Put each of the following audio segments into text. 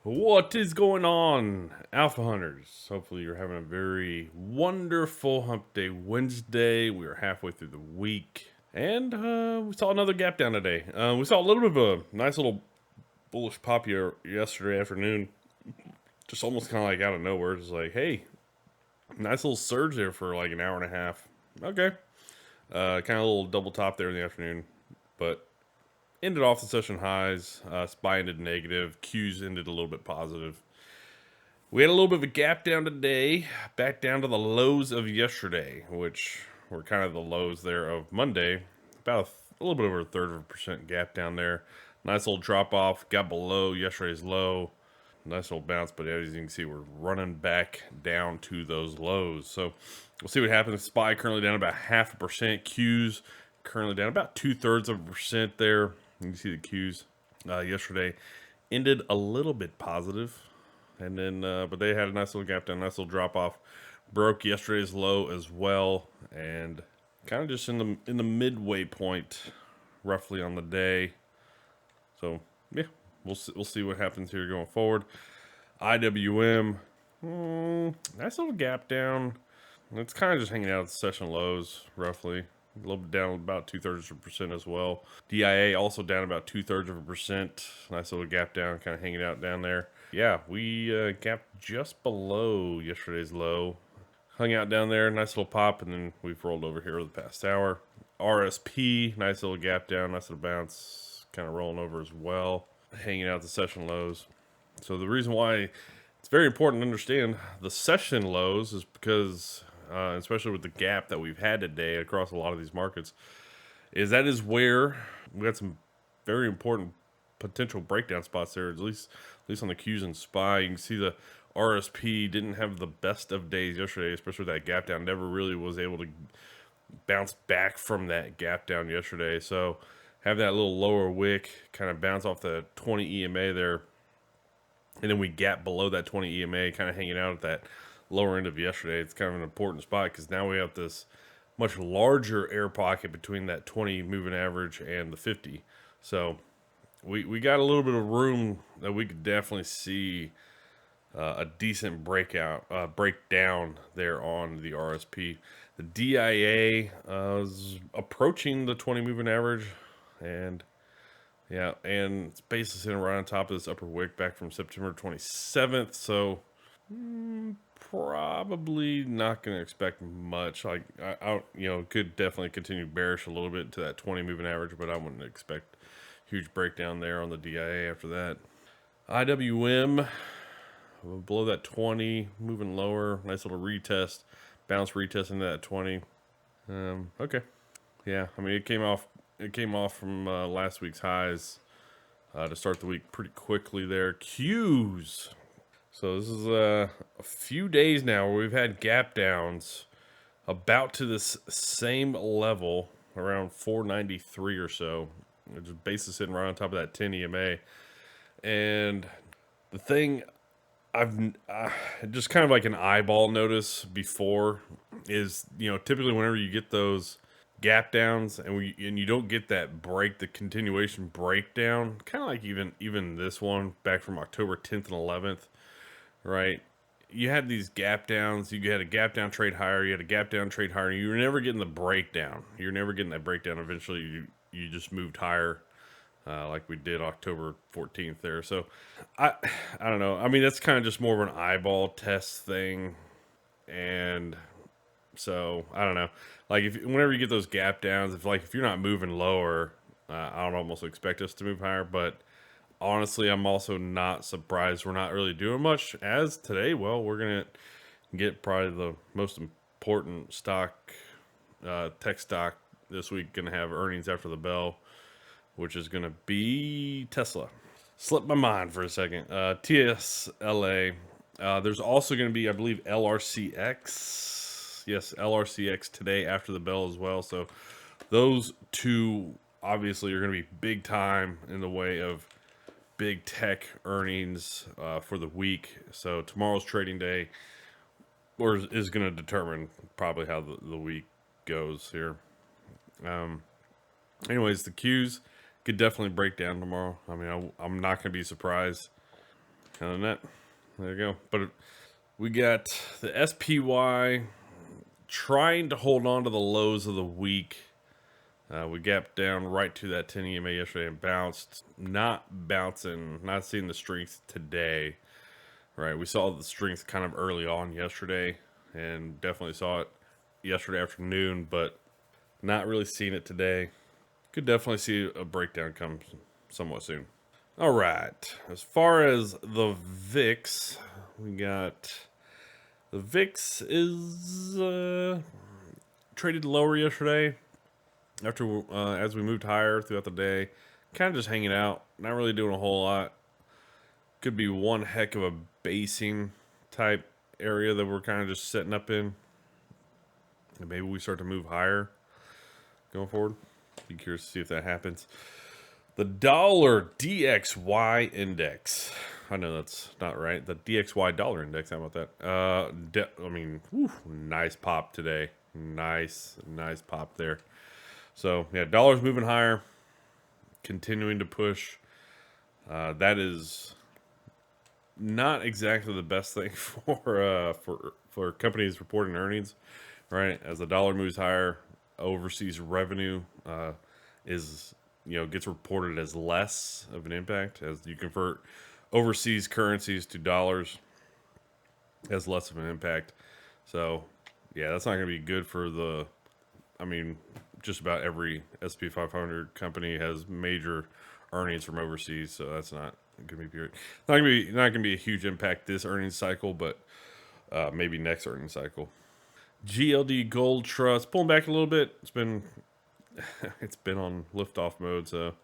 What is going on, Alpha Hunters? Hopefully, you're having a very wonderful Hump Day Wednesday. We are halfway through the week, and we saw another gap down today. We saw a little bit of a nice little bullish pop here yesterday afternoon, just almost kind of like out of nowhere. Just like, hey, nice little surge there for like an hour and a half. Okay, kind of a little double top there in the afternoon, but ended off the session highs. SPY ended negative. Qs ended a little bit positive. We had a little bit of a gap down today, back down to the lows of yesterday, which were kind of the lows there of Monday. About a little bit over a third of a percent gap down there. Nice little drop off, got below yesterday's low. Nice little bounce, but as you can see, we're running back down to those lows. So we'll see what happens. SPY currently down about 0.5%. Qs currently down about 2/3% there. You can see the Qs yesterday ended a little bit positive. And then, but they had a nice little gap down, nice little drop off. Broke yesterday's low as well, and kind of just in the midway point, roughly on the day. So yeah, we'll see what happens here going forward. IWM, nice little gap down. It's kind of just hanging out at the session lows, roughly. A little bit down about 2/3% as well. DIA also down about 2/3%. Nice little gap down, kind of hanging out down there. Yeah, we gapped just below yesterday's low. Hung out down there, nice little pop, and then we've rolled over here over the past hour. RSP, nice little gap down, nice little bounce, kind of rolling over as well. Hanging out the session lows. So the reason why it's very important to understand the session lows is because, especially with the gap that we've had today across a lot of these markets, that is where we got some very important potential breakdown spots there. At least on the Qs and SPY, you can see the RSP didn't have the best of days yesterday, especially with that gap down. Never really was able to bounce back from that gap down yesterday. So have that little lower wick kind of bounce off the 20 EMA there, and then we gap below that 20 EMA, kind of hanging out at that lower end of yesterday. It's kind of an important spot because now we have this much larger air pocket between that 20 moving average and the 50. So we got a little bit of room that we could definitely see a decent breakdown there on the RSP. The DIA is approaching the 20 moving average, and yeah, and it's basically right on top of this upper wick back from September 27th. So probably not going to expect much. Like I could definitely continue bearish a little bit to that 20 moving average, but I wouldn't expect huge breakdown there on the DIA after that. IWM below that 20, moving lower. Nice little retest, bounce retest into that 20. Okay, yeah. I mean, it came off. It came off from last week's highs to start the week pretty quickly there. Qs. So this is a few days now where we've had gap downs about to this same level, around 493 or so. Just basis sitting right on top of that 10 EMA. And the thing I've just kind of like an eyeball notice before is, typically whenever you get those gap downs and you don't get that the continuation breakdown, kind of like even this one back from October 10th and 11th, right? You had these gap downs. You had a gap down trade higher. You had a gap down trade higher. You were never getting the breakdown. You're never getting that breakdown. Eventually, you just moved higher, like we did October 14th there. So I don't know. I mean, that's kind of just more of an eyeball test thing, and so I don't know. Like whenever you get those gap downs, if you're not moving lower, I don't almost expect us to move higher, but honestly, I'm also not surprised we're not really doing much as today. Well, we're gonna get probably the most important stock, tech stock this week. Gonna have earnings after the bell, which is gonna be Tesla. Slipped my mind for a second. TSLA. There's also gonna be, I believe, LRCX. Yes, LRCX today after the bell as well. So those two obviously are gonna be big time in the way of big tech earnings for the week. So tomorrow's trading day is going to determine probably how the week goes here. Anyways, the Qs could definitely break down tomorrow. I mean, I'm not going to be surprised. Other than that, there you go. But we got the SPY trying to hold on to the lows of the week. We gapped down right to that 10 EMA yesterday and bounced. Not bouncing, not seeing the strength today. Right, we saw the strength kind of early on yesterday, and definitely saw it yesterday afternoon, but not really seeing it today. Could definitely see a breakdown come somewhat soon. All right, as far as the VIX, we got the VIX is traded lower yesterday after as we moved higher throughout the day. Kind of just hanging out, not really doing a whole lot. Could be one heck of a basing type area that we're kind of just setting up in. And maybe we start to move higher going forward. Be curious to see if that happens. The dollar DXY index. I know that's not right. The DXY dollar index. How about that? I mean, whew, nice pop today. Nice pop there. So yeah, dollar's moving higher, continuing to push. That is not exactly the best thing for companies reporting earnings, right? As the dollar moves higher, overseas revenue is gets reported as less of an impact as you convert overseas currencies to dollars, has less of an impact. So yeah, that's not going to be good for the. I mean, just about every SP 500 company has major earnings from overseas, so that's not going to be not going to be a huge impact this earnings cycle, but maybe next earnings cycle. GLD Gold Trust pulling back a little bit. It's been on liftoff mode, so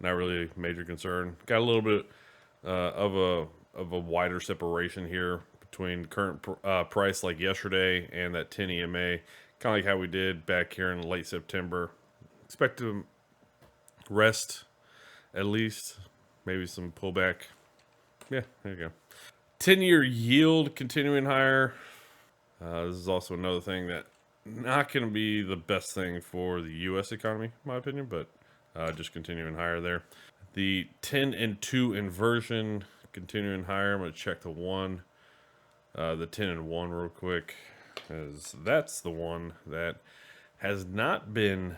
not really a major concern. Got a little bit of a wider separation here between current price like yesterday and that 10 EMA, kind of like how we did back here in late September. Expect to rest at least, maybe some pullback. Yeah, there you go. 10-year yield continuing higher. This is also another thing that not going to be the best thing for the U.S. economy, in my opinion, but just continuing higher there. The 10 and 2 inversion continuing higher. I'm going to check the 1, the 10 and 1 real quick, as that's the one that has not been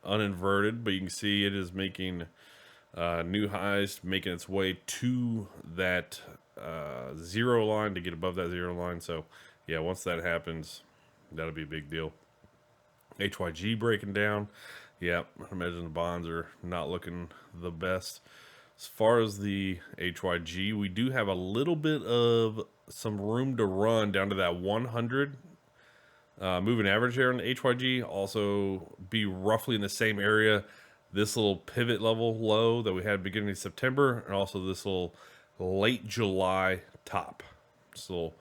uninverted, but you can see it is making new highs, making its way to that zero line to get above that zero line. So yeah, once that happens, that'll be a big deal. HYG breaking down. Yeah, I imagine the bonds are not looking the best. As far as the HYG, we do have a little bit of some room to run down to that 100 moving average here on the HYG. Also be roughly in the same area. This little pivot level low that we had beginning of September, and also this little late July top. This little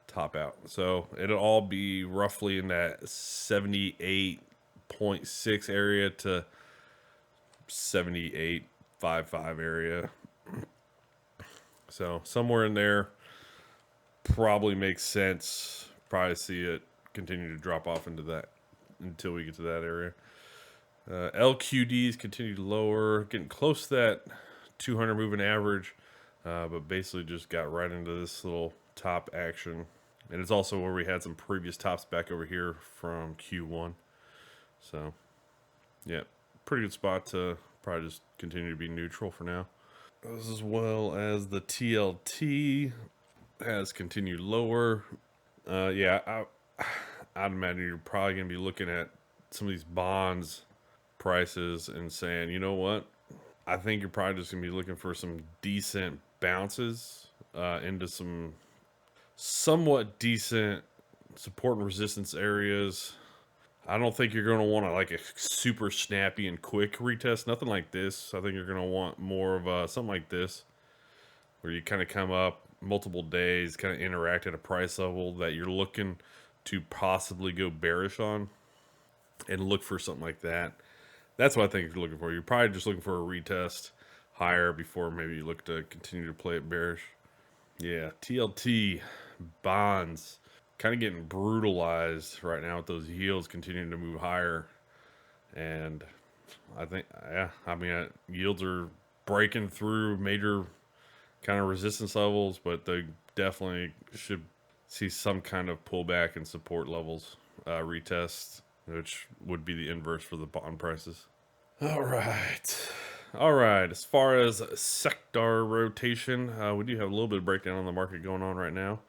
top out. So it'll all be roughly in that 78.6 area to 78.55 area. So somewhere in there probably makes sense. Probably see it continue to drop off into that until we get to that area. LQDs continue to lower, getting close to that 200 moving average, but basically just got right into this little top action. And it's also where we had some previous tops back over here from Q1. So, yeah, pretty good spot to probably just continue to be neutral for now. As well as the TLT has continued lower. Yeah, I'd imagine you're probably going to be looking at some of these bonds prices and saying, you know what? I think you're probably just going to be looking for some decent bounces into some somewhat decent support and resistance areas. I don't think you're going to want like a super snappy and quick retest. Nothing like this. I think you're going to want more of something like this, where you kind of come up multiple days, kind of interact at a price level that you're looking to possibly go bearish on, and look for something like that. That's what I think you're looking for. You're probably just looking for a retest higher before maybe you look to continue to play it bearish. Yeah, TLT bonds kind of getting brutalized right now with those yields continuing to move higher. And I think, yeah, I mean, yields are breaking through major kind of resistance levels, but they definitely should see some kind of pullback and support levels retest, which would be the inverse for the bond prices. All right. All right. As far as sector rotation, we do have a little bit of breakdown on the market going on right now.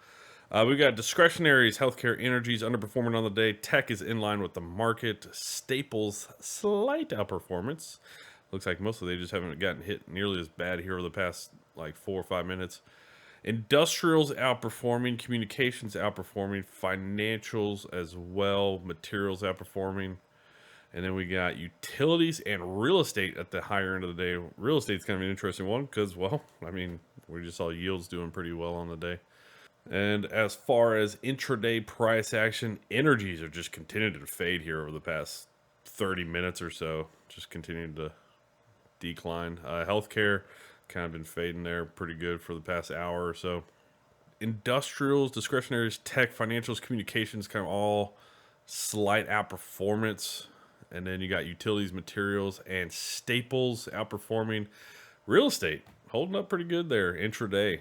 We've got discretionaries, healthcare, energies underperforming on the day. Tech is in line with the market. Staples, slight outperformance. Looks like mostly they just haven't gotten hit nearly as bad here over the past like 4 or 5 minutes. Industrials outperforming, communications outperforming, financials as well, materials outperforming. And then we got utilities and real estate at the higher end of the day. Real estate's kind of an interesting one because, well, I mean, we just saw yields doing pretty well on the day. And as far as intraday price action, energies are just continuing to fade here over the past 30 minutes or so. Just continuing to decline. Healthcare kind of been fading there pretty good for the past hour or so. Industrials, discretionaries, tech, financials, communications, kind of all slight outperformance. And then you got utilities, materials, and staples outperforming. Real estate holding up pretty good there intraday.